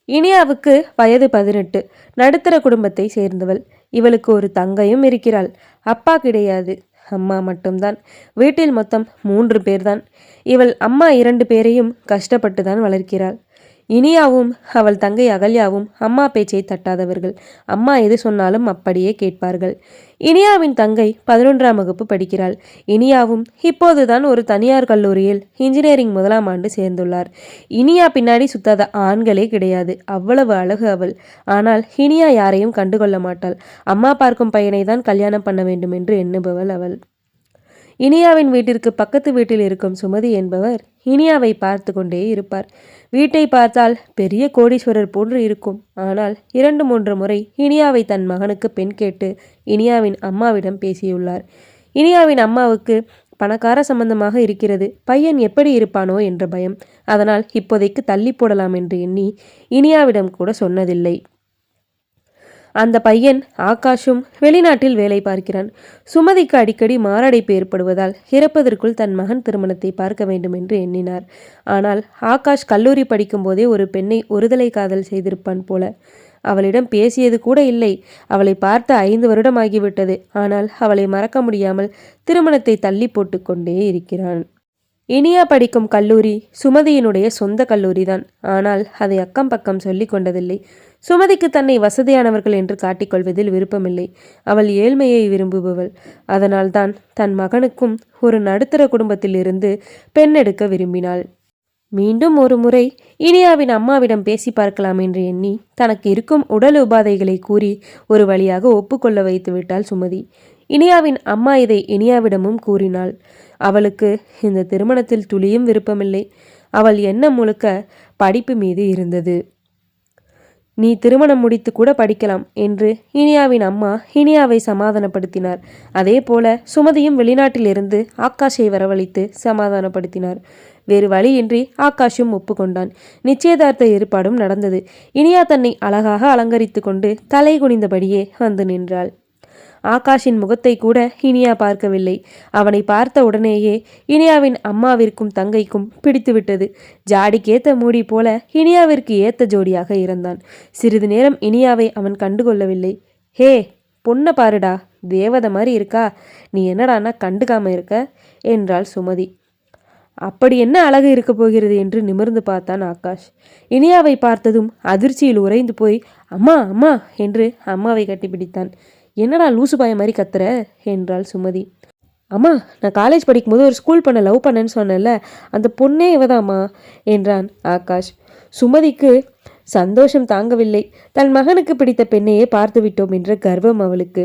இனியாவுக்கு வயது 18. நடுத்தர குடும்பத்தை சேர்ந்தவள். இவளுக்கு ஒரு தங்கையும் இருக்கிறாள். அப்பா கிடையாது, அம்மா மட்டும்தான். வீட்டில் மொத்தம் 3 பேர்தான். இவள் அம்மா 2 பேரையும் கஷ்டப்பட்டு தான் வளர்க்கிறாள். இனியாவும் அவள் தங்கை அகல்யாவும் அம்மா பேச்சை தட்டாதவர்கள். அம்மா எது சொன்னாலும் அப்படியே கேட்பார்கள். இனியாவின் தங்கை 11ஆம் வகுப்பு படிக்கிறாள். இனியாவும் இப்போதுதான் ஒரு தனியார் கல்லூரியில் இன்ஜினியரிங் 1ஆம் ஆண்டு சேர்ந்துள்ளார். இனியா பின்னாடி சுத்தாத ஆண்களே கிடையாது. அவ்வளவு அழகு அவள். ஆனால் இனியா யாரையும் கண்டுகொள்ள மாட்டாள். அம்மா பார்க்கும் பையனை தான் கல்யாணம் பண்ண வேண்டும் என்று எண்ணுபவள் அவள். இனியாவின் வீட்டிற்கு பக்கத்து வீட்டில் இருக்கும் சுமதி என்பவர் இனியாவை பார்த்து கொண்டே இருப்பார். வீட்டை பார்த்தால் பெரிய கோடீஸ்வரர் போன்று இருக்கும். ஆனால் 2-3 முறை இனியாவை தன் மகனுக்கு பெண் கேட்டு இனியாவின் அம்மாவிடம் பேசியுள்ளார். இனியாவின் அம்மாவுக்கு பணக்கார சம்பந்தமாக இருக்கிறது, பையன் எப்படி இருப்பானோ என்ற பயம். அதனால் இப்போதைக்கு தள்ளி போடலாம் என்று எண்ணி இனியாவிடம் கூட சொன்னதில்லை. அந்த பையன் ஆகாஷும் வெளிநாட்டில் வேலை பார்க்கிறான். சுமதிக்கு அடிக்கடி மாரடைப்பு ஏற்படுவதால் இறப்பதற்குள் தன் மகன் திருமணத்தை பார்க்க வேண்டும் என்று எண்ணினார். ஆனால் ஆகாஷ் கல்லூரி படிக்கும் போதே ஒரு பெண்ணை ஒருதலை காதல் செய்திருப்பான் போல. அவளிடம் பேசியது கூட இல்லை. அவளை பார்த்து 5 வருடம் ஆகிவிட்டது. ஆனால் அவளை மறக்க முடியாமல் திருமணத்தை தள்ளி போட்டு கொண்டே இருக்கிறான். இனியா படிக்கும் கல்லூரி சுமதியினுடைய சொந்த கல்லூரிதான். ஆனால் அதை அக்கம் பக்கம் சொல்லிக் கொண்டதில்லை. சுமதிக்கு தன்னை வசதியானவர்கள் என்று காட்டிக்கொள்வதில் விருப்பமில்லை. அவள் ஏழ்மையை விரும்புபவள். அதனால்தான் தன் மகனுக்கும் ஒரு நடுத்தர குடும்பத்தில் இருந்து பெண் எடுக்க விரும்பினாள். மீண்டும் ஒரு முறை இனியாவின் அம்மாவிடம் பேசி பார்க்கலாம் என்று எண்ணி தனக்கு இருக்கும் உடல் உபாதைகளை கூறி ஒரு வழியாக ஒப்புக்கொள்ள வைத்து விட்டாள் சுமதி. இனியாவின் அம்மா இதை இனியாவிடமும் கூறினாள். அவளுக்கு இந்த திருமணத்தில் துளியும் விருப்பமில்லை. அவள் எண்ணம் முழுக்க படிப்பு மீது இருந்தது. நீ திருமணம் முடித்து கூட படிக்கலாம் என்று இனியாவின் அம்மா இனியாவை சமாதானப்படுத்தினார். அதே போல சுமதியும் வெளிநாட்டிலிருந்து ஆகாஷை வரவழைத்து சமாதானப்படுத்தினார். வேறு வழியின்றி ஆகாஷும் ஒப்புக்கொண்டான். நிச்சயதார்த்த ஏற்பாடும் நடந்தது. இனியா தன்னை அழகாக அலங்கரித்து கொண்டு தலை குனிந்தபடியே வந்து நின்றாள். ஆகாஷின் முகத்தை கூட இனியா பார்க்கவில்லை. அவனை பார்த்த உடனேயே இனியாவின் அம்மாவிற்கும் தங்கைக்கும் பிடித்துவிட்டது. ஜாடிக்கேத்த மூடி போல இனியாவிற்கு ஏத்த ஜோடியாக இருந்தான். சிறிது நேரம் இனியாவை அவன் கண்டுகொள்ளவில்லை. ஹே, பொண்ணை பாருடா, தேவதை மாதிரி இருக்கா, நீ என்னடானா கண்டுக்காம இருக்க என்றாள் சுமதி. அப்படி என்ன அழகு இருக்க போகிறது என்று நிமிர்ந்து பார்த்தான் ஆகாஷ். இனியாவை பார்த்ததும் அதிர்ச்சியில் உறைந்து போய் அம்மா அம்மா என்று அம்மாவை கட்டிப்பிடித்தான். என்னடா லூசு பாய மாதிரி கத்துற என்றாள் சுமதி. அம்மா, நான் காலேஜ் படிக்கும்போது ஒரு ஸ்கூல் பண்ண லவ் பண்ணேன்னு சொன்னேன்ல, அந்த பொண்ணே இவதாம்மா என்றான் ஆகாஷ். சுமதிக்கு சந்தோஷம் தாங்கவில்லை. தன் மகனுக்கு பிடித்த பெண்ணையே பார்த்து விட்டோம் என்ற கர்வம் அவளுக்கு.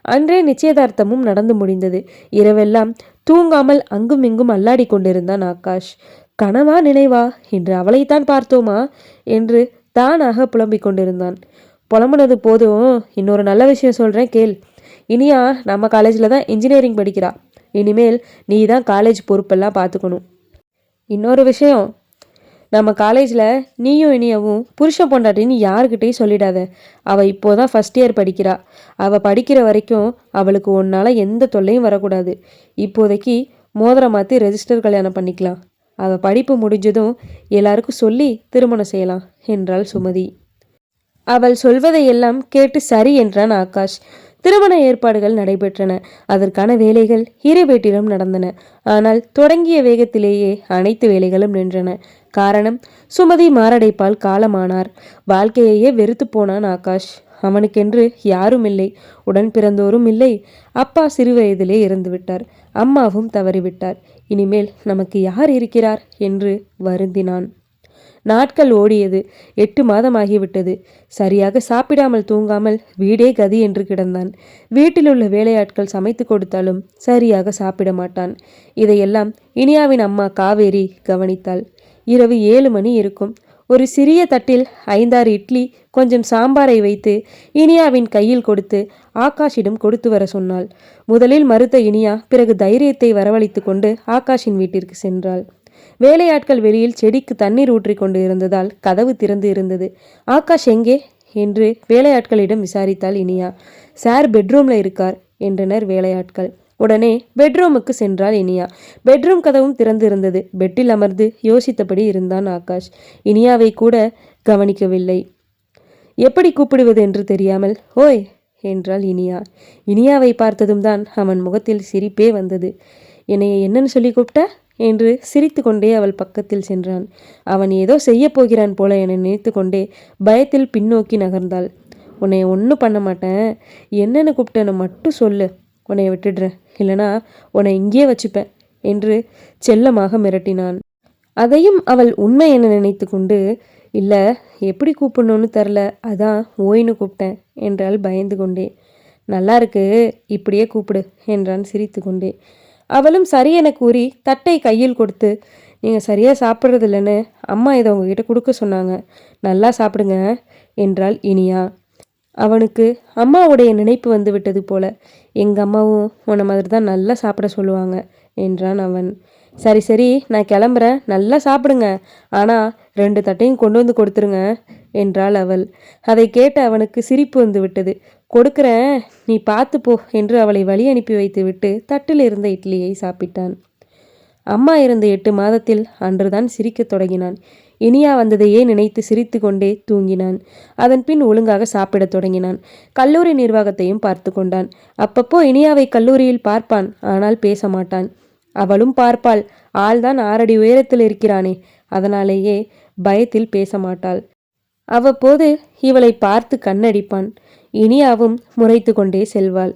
அன்றே நிச்சயதார்த்தமும் நடந்து முடிந்தது. இரவெல்லாம் தூங்காமல் அங்கும் இங்கும் அல்லாடி கொண்டிருந்தான் ஆகாஷ். கனவா நினைவா என்று அவளைத்தான் பார்த்தோமா என்று தானாக புலம்பிக் கொண்டிருந்தான். புலம்புனது போதும், இன்னொரு நல்ல விஷயம் சொல்கிறேன் கேள். இனியா நம்ம காலேஜில் தான் இன்ஜினியரிங் படிக்கிறா. இனிமேல் நீ தான் காலேஜ் பொறுப்பெல்லாம் பார்த்துக்கணும். இன்னொரு விஷயம், நம்ம காலேஜில் நீயும் இனியாவும் புருஷன் பொண்டாட்டின்னு யாருக்கிட்டையும் சொல்லிடாத. அவள் இப்போதான் ஃபஸ்ட் இயர் படிக்கிறா. அவள் படிக்கிற வரைக்கும் அவளுக்கு உன்னால் எந்த தொல்லையும் வரக்கூடாது. இப்போதைக்கு மோதிரம் மாற்றி ரெஜிஸ்டர் கல்யாணம் பண்ணிக்கலாம். அவள் படிப்பு முடிஞ்சதும் எல்லாருக்கும் சொல்லி திருமணம் செய்யலாம் என்றாள் சுமதி. அவள் சொல்வதையெல்லாம் கேட்டு சரி என்றான் ஆகாஷ். திருமண ஏற்பாடுகள் நடைபெற்றன. அதற்கான வேலைகள் இரு வீட்டிலும் நடந்தன. ஆனால் தொடங்கிய வேகத்திலேயே அனைத்து வேலைகளும் நின்றன. காரணம், சுமதி மாரடைப்பால் காலமானார். வாழ்க்கையையே வெறுத்து போனான் ஆகாஷ். அவனுக்கென்று யாரும் இல்லை, உடன் பிறந்தோரும் இல்லை. அப்பா சிறு வயதிலே இறந்து விட்டார். அம்மாவும் தவறிவிட்டார். இனிமேல் நமக்கு யார் இருக்கிறார் என்று வருந்தினான். நாட்கள் ஓடியது. 8 மாதமாகிவிட்டது. சரியாக சாப்பிடாமல் தூங்காமல் வீடே கதி என்று கிடந்தான். வீட்டிலுள்ள வேலையாட்கள் சமைத்து கொடுத்தாலும் சரியாக சாப்பிட மாட்டான். இதையெல்லாம் இனியாவின் அம்மா காவேரி கவனித்தாள். இரவு 7 மணி இருக்கும். ஒரு சிறிய தட்டில் 5-6 இட்லி, கொஞ்சம் சாம்பாரை வைத்து இனியாவின் கையில் கொடுத்து ஆகாஷிடம் கொடுத்து வர சொன்னாள். முதலில் மறுத்த இனியா பிறகு தைரியத்தை வரவழைத்து கொண்டு ஆகாஷின் வீட்டிற்கு சென்றாள். வேலையாட்கள் வெளியில் செடிக்கு தண்ணீர் ஊற்றி கொண்டு இருந்ததால் கதவு திறந்து இருந்தது. ஆகாஷ் எங்கே என்று வேலையாட்களிடம் விசாரித்தாள் இனியா. சார் பெட்ரூம்ல இருக்கார் என்றனர் வேலையாட்கள். உடனே பெட்ரூமுக்கு சென்றாள் இனியா. பெட்ரூம் கதவும் திறந்து இருந்தது. பெட்டில் அமர்ந்து யோசித்தபடி இருந்தான் ஆகாஷ். இனியாவை கூட கவனிக்கவில்லை. எப்படி கூப்பிடுவது என்று தெரியாமல் ஓய் என்றாள் இனியா. இனியாவை பார்த்ததும் தான் அவன் முகத்தில் சிரிப்பே வந்தது. என்னைய என்னன்னு சொல்லி கூப்பிட்ட என்று சிரித்து கொண்டே அவள் பக்கத்தில் சென்றான். அவன் ஏதோ செய்ய போகிறான் போல என நினைத்து கொண்டே பயத்தில் பின்னோக்கி நகர்ந்தாள். உன்னை ஒன்றும் பண்ண மாட்டேன், என்னென்னு கூப்பிட்டேன்னு மட்டும் சொல்லு, உன்னை விட்டுடுறேன், இல்லைனா உன்னை இங்கேயே வச்சுப்பேன் என்று செல்லமாக மிரட்டினான். அதையும் அவள் உண்மை என நினைத்து கொண்டு இல்லை எப்படி கூப்பிடணும்னு தெரில, அதான் ஓய்னு கூப்பிட்டேன் என்றாள் பயந்து கொண்டே. நல்லா இருக்கு, இப்படியே கூப்பிடு என்றான் சிரித்து கொண்டே. அவளும் சரி என கூறி தட்டை கையில் கொடுத்து, நீங்கள் சரியாக சாப்பிட்றதில்லன்னு அம்மா இதை உங்ககிட்ட கொடுக்க சொன்னாங்க, நல்லா சாப்பிடுங்க என்றாள் இனியா. அவனுக்கு அம்மாவுடைய நினைப்பு வந்து விட்டது போல. எங்கள் அம்மாவும் உன்னை மாதிரி தான் நல்லா சாப்பிட சொல்லுவாங்க என்றான் அவன். சரி சரி, நான் கிளம்புறேன், நல்லா சாப்பிடுங்க, ஆனால் 2 தட்டையும் கொண்டு வந்து கொடுத்துருங்க என்றாள் அவள். அதை கேட்டு அவனுக்கு சிரிப்பு வந்து விட்டது. கொடுக்குறேன், நீ பார்த்து போ என்று அவளை வழி அனுப்பி வைத்து விட்டு தட்டில் இருந்த இட்லியை சாப்பிட்டான். அம்மா இருந்த 8 மாதத்தில் அன்றுதான் சிரிக்கத் தொடங்கினான். இனியா வந்ததையே நினைத்து சிரித்து கொண்டே தூங்கினான். அதன் பின் ஒழுங்காக சாப்பிடத் தொடங்கினான். கல்லூரி நிர்வாகத்தையும் பார்த்து கொண்டான். அப்பப்போ இனியாவை கல்லூரியில் பார்ப்பான், ஆனால் பேச மாட்டான். அவளும் பார்ப்பாள், ஆள்தான் 6 அடி உயரத்தில் இருக்கிறானே, அதனாலேயே பயத்தில் பேச மாட்டாள். அவ்வப்போது இவளை பார்த்து கண்ணடிப்பான். இனியாவும் முறைத்து கொண்டே செல்வாள்.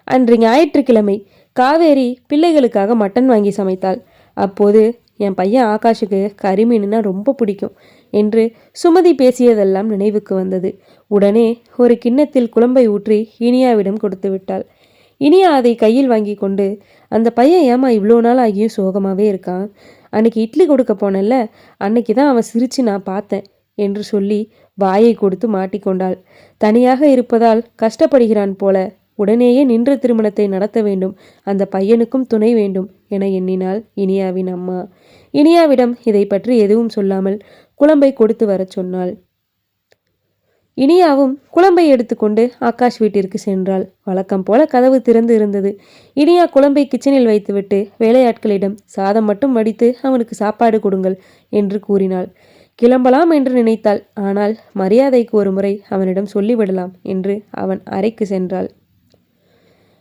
அன்று ஞாயிற்றுக்கிழமை. காவேரி பிள்ளைகளுக்காக மட்டன் வாங்கி சமைத்தாள். அப்போது என் பையன் ஆகாஷுக்கு கறிமீனுன்னா ரொம்ப பிடிக்கும் என்று சுமதி பேசியதெல்லாம் நினைவுக்கு வந்தது. உடனே ஒரு கிண்ணத்தில் குழம்பை ஊற்றி இனியாவிடம் கொடுத்து விட்டாள். இனியா அதை கையில் வாங்கி கொண்டு, அந்த பையன் ஏமா இவ்வளோ நாள் ஆகியும் சோகமாகவே இருக்கான், அன்னைக்கு இட்லி கொடுக்க போனேன்ல, அன்னைக்கு தான் அவன் சிரித்து நான் பார்த்தேன் என்று சொல்லி வாயை கொடுத்து மாட்டிக்கொண்டாள். தனியாக இருப்பதால் கஷ்டப்படுகிறான் போல. உடனேயே நின்ற திருமணத்தை நடத்த வேண்டும், அந்த பையனுக்கும் துணை வேண்டும் என எண்ணினாள் இனியாவின் அம்மா. இனியாவிடம் இதை பற்றி எதுவும் சொல்லாமல் குழம்பை கொடுத்து வரச் சொன்னாள். இனியாவும் குழம்பை எடுத்துக்கொண்டு ஆகாஷ் வீட்டிற்கு சென்றாள். வழக்கம் போல கதவு திறந்து இருந்தது. இனியா குழம்பை கிச்சனில் வைத்துவிட்டு வேலையாட்களிடம் சாதம் மட்டும் வடித்து அவனுக்கு சாப்பாடு கொடுங்கள் என்று கூறினாள். கிளம்பலாம் என்று நினைத்தாள். ஆனால் மரியாதைக்கு ஒரு முறை அவனிடம் சொல்லிவிடலாம் என்று அவன் அறைக்கு சென்றாள்.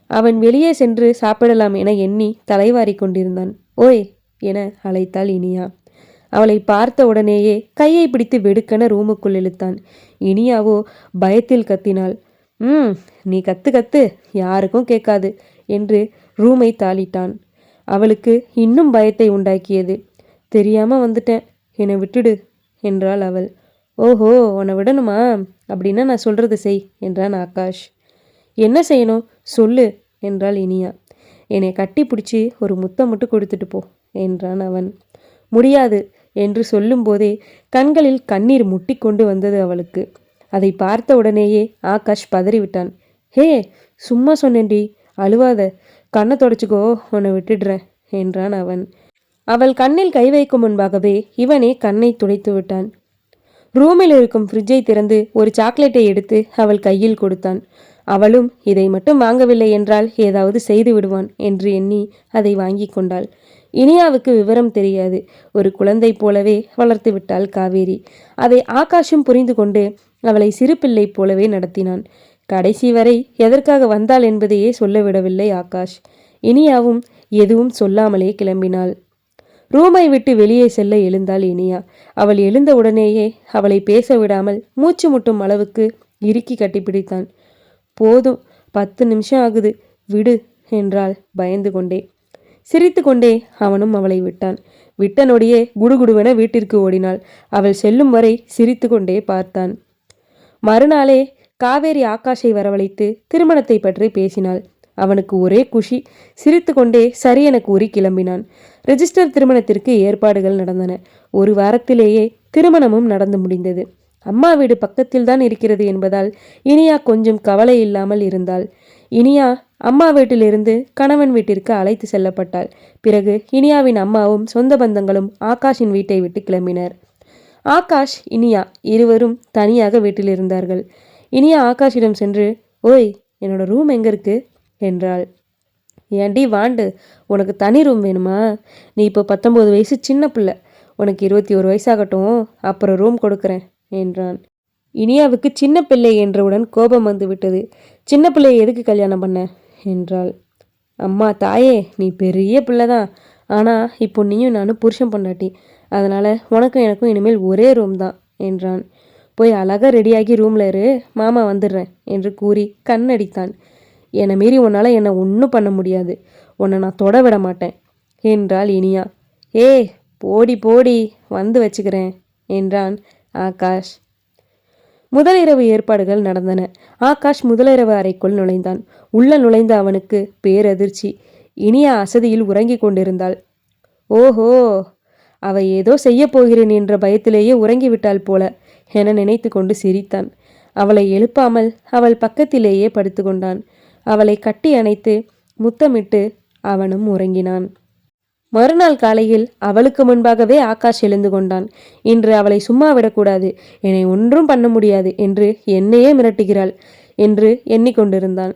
அவன் வெளியே சென்று சாப்பிடலாம் என எண்ணி தலைவாரி கொண்டிருந்தான். ஓய் என அழைத்தாள் இனியா. அவளை பார்த்த உடனேயே கையை பிடித்து வெடுக்கென ரூமுக்குள் இழுத்தான். இனியாவோ பயத்தில் கத்தினாள். நீ கத்து கத்து, யாருக்கும் கேட்காது என்று ரூமை தாளிட்டான். அவளுக்கு இன்னும் பயத்தை உண்டாக்கியது. தெரியாம வந்துட்டேன், என்னை விட்டுடு என்றாள் அவள். ஓஹோ, உன்னை விடணுமா? அப்படின்னா நான் சொல்றது செய் என்றான் ஆகாஷ். என்ன செய்யணும் சொல்லு என்றாள் இனியா. என்னை கட்டி பிடிச்சி ஒரு முத்தம் மட்டும் கொடுத்துட்டு போ என்றான் அவன். முடியாது என்று சொல்லும்போதே கண்களில் கண்ணீர் முட்டி கொண்டு வந்தது அவளுக்கு. அதை பார்த்த உடனேயே ஆகாஷ் பதறிவிட்டான். ஹே, சும்மா சொன்னேன்டி, அழுவாத, கண்ணை தொடச்சிக்கோ, உன்னை விட்டுடுறேன் என்றான் அவன். அவள் கண்ணில் கை வைக்கும் முன்பாகவே இவனே கண்ணை துடைத்து விட்டான். ரூமில் இருக்கும் ஃப்ரிட்ஜை திறந்து ஒரு சாக்லேட்டை எடுத்து அவள் கையில் கொடுத்தான். அவளும் இதை மட்டும் வாங்கவில்லை என்றால் ஏதாவது செய்து விடுவான் என்று எண்ணி அதை வாங்கி கொண்டாள். இனியாவுக்கு விவரம் தெரியாது. ஒரு குழந்தை போலவே வளர்த்து விட்டாள் காவேரி. அதை ஆகாஷும் புரிந்து கொண்டு அவளை சிறு பிள்ளை போலவே நடத்தினான். கடைசி வரை எதற்காக வந்தாள் என்பதையே சொல்ல விடவில்லை ஆகாஷ். இனியாவும் எதுவும் சொல்லாமலே கிளம்பினாள். ரூமை விட்டு வெளியே செல்ல எழுந்தாள் இனியா. அவள் எழுந்த உடனேயே அவளை பேச விடாமல் மூச்சு முட்டும் அளவுக்கு இறுக்கி கட்டிப்பிடித்தான். போதும், 10 நிமிஷம் ஆகுது, விடு என்றாள் பயந்து கொண்டே. சிரித்து கொண்டே அவனும் அவளை விட்டான். விட்ட நொடியே குடுகுடுவென வீட்டிற்கு ஓடினாள். அவள் செல்லும் வரை சிரித்து கொண்டே பார்த்தான். மறுநாளே காவேரி ஆகாஷை வரவழைத்து திருமணத்தை பற்றி பேசினாள். அவனுக்கு ஒரே குஷி. சிரித்து கொண்டே சரி என கூறி கிளம்பினான். ரெஜிஸ்டர் திருமணத்திற்கு ஏற்பாடுகள் நடந்தன. ஒரு வாரத்திலேயே திருமணமும் நடந்து முடிந்தது. அம்மா வீடு பக்கத்தில் தான் இருக்கிறது என்பதால் இனியா கொஞ்சம் கவலை இல்லாமல் இருந்தாள். இனியா அம்மா வீட்டிலிருந்து கணவன் வீட்டிற்கு அழைத்து செல்லப்பட்டாள். பிறகு இனியாவின் அம்மாவும் சொந்த பந்தங்களும் ஆகாஷின் வீட்டை விட்டு கிளம்பினர். ஆகாஷ், இனியா இருவரும் தனியாக வீட்டில் இருந்தார்கள். இனியா ஆகாஷிடம் சென்று, ஓய், என்னோட ரூம் எங்க இருக்கு என்றாள். ஏண்டி வாண்டு, உனக்கு தனி ரூம் வேணுமா? நீ இப்போ 19 வயசு சின்ன பிள்ளை. உனக்கு 21 வயசாகட்டும், அப்புறம் ரூம் கொடுக்குறேன் என்றான். இனியாவுக்கு சின்ன பிள்ளை என்றவுடன் கோபம் வந்து விட்டது. சின்ன பிள்ளையை எதுக்கு கல்யாணம் பண்ண என்றாள். அம்மா தாயே, நீ பெரிய பிள்ளை தான். ஆனால் இப்போ நீயும் நானும் புருஷன் பொண்டாட்டி. அதனால் உனக்கும் எனக்கும் இனிமேல் ஒரே ரூம் தான் என்றான். போய் அழகாக ரெடியாகி ரூமில் இரு, மாமா வந்துடுறேன் என்று கூறி கண்ணடித்தான். என்னை மீறி உன்னால் என்னை ஒன்றும் பண்ண முடியாது. உன்னை நான் தொட விட மாட்டேன் என்றாள் இனியா. ஏய் போடி போடி, வந்து வச்சுக்கிறேன் என்றான் ஆகாஷ். முதலிரவு ஏற்பாடுகள் நடந்தன. ஆகாஷ் முதலிரவு அறைக்குள் நுழைந்தான். உள்ள நுழைந்த அவனுக்கு பேரதிர்ச்சி. இனியா அசதியில் உறங்கிக் கொண்டிருந்தாள். ஓஹோ, அவ ஏதோ செய்ய போகிறேன் என்ற பயத்திலேயே உறங்கிவிட்டாள் போல என நினைத்து கொண்டு சிரித்தான். அவளை எழுப்பாமல் அவள் பக்கத்திலேயே படுத்து கொண்டான். அவளை கட்டி அணைத்து முத்தமிட்டு அவனும் உறங்கினான். மறுநாள் காலையில் அவளுக்கு முன்பாகவே ஆகாஷ் எழுந்து கொண்டான். இன்று அவளை சும்மா விடக்கூடாது, என்னை ஒன்றும் பண்ண முடியாது என்று என்னையே மிரட்டுகிறாள் என்று எண்ணிக்கொண்டிருந்தான்.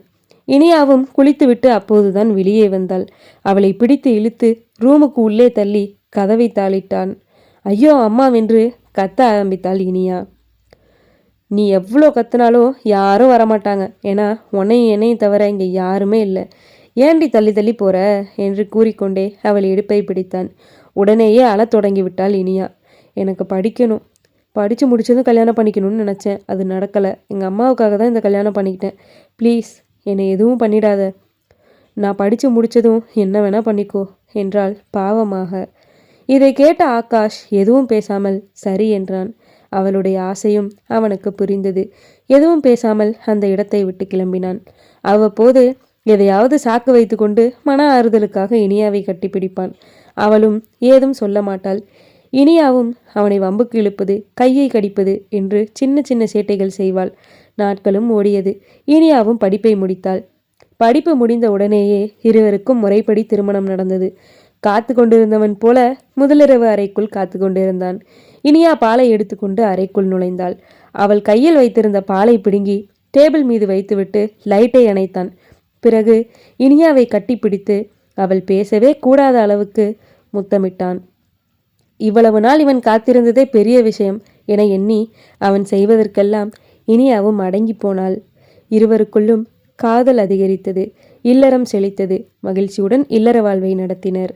இனியாவும் குளித்துவிட்டு அப்போதுதான் வெளியே வந்தாள். அவளை பிடித்து இழுத்து ரூமுக்கு உள்ளே தள்ளி கதவை தாளிட்டான். ஐயோ அம்மாவென்று கத்த ஆரம்பித்தாள் இனியா. நீ எவ்வளோ கத்துனாலும் யாரும் வரமாட்டாங்க, ஏன்னா உன்னையும் என்னையும் தவிர இங்கே யாருமே இல்லை. ஏண்டி தள்ளி தள்ளி போற என்று கூறிக்கொண்டே அவள் இடுப்பை பிடித்தான். உடனேயே அழத் தொடங்கி விட்டாள் இனியா. எனக்கு படிக்கணும், படித்து முடிச்சதும் கல்யாணம் பண்ணிக்கணும்னு நினச்சேன், அது நடக்கலை. எங்கள் அம்மாவுக்காக தான் இந்த கல்யாணம் பண்ணிக்கிட்டேன். ப்ளீஸ் என்னை எதுவும் பண்ணிடாத. நான் படித்து முடித்ததும் என்ன வேணால் பண்ணிக்கோ என்றாள் பாவமாக. இதை கேட்ட ஆகாஷ் எதுவும் பேசாமல் சரி என்றான். அவளுடைய ஆசையும் அவனுக்கு புரிந்தது. எதுவும் பேசாமல் அந்த இடத்தை விட்டு கிளம்பினான். அவ்வப்போது எதையாவது சாக்கு வைத்து கொண்டு மன ஆறுதலுக்காக இனியாவை கட்டிப்பிடிப்பான். அவளும் ஏதும் சொல்ல மாட்டாள். இனியாவும் அவனை வம்புக்கு இழுப்பது, கையை கடிப்பது என்று சின்ன சின்ன சேட்டைகள் செய்வாள். நாட்களும் ஓடியது. இனியாவும் படிப்பை முடித்தாள். படிப்பு முடிந்த உடனேயே இருவருக்கும் முறைப்படி திருமணம் நடந்தது. காத்து கொண்டிருந்தவன் போல முதலிரவு அறைக்குள் காத்து கொண்டிருந்தான். இனியா பாலை எடுத்துக்கொண்டு அறைக்குள் நுழைந்தாள். அவள் கையில் வைத்திருந்த பாலை பிடுங்கி டேபிள் மீது வைத்துவிட்டு லைட்டை அணைத்தான். பிறகு இனியாவை கட்டிப்பிடித்து அவள் பேசவே கூடாத அளவுக்கு முத்தமிட்டான். இவ்வளவு நாள் இவன் காத்திருந்ததே பெரிய விஷயம் என எண்ணி அவன் செய்வதற்கெல்லாம் இனியாவும் அடங்கி போனாள். இருவருக்குள்ளும் காதல் அதிகரித்தது. இல்லறம் செழித்தது. மகிழ்ச்சியுடன் இல்லற வாழ்வை நடத்தினர்.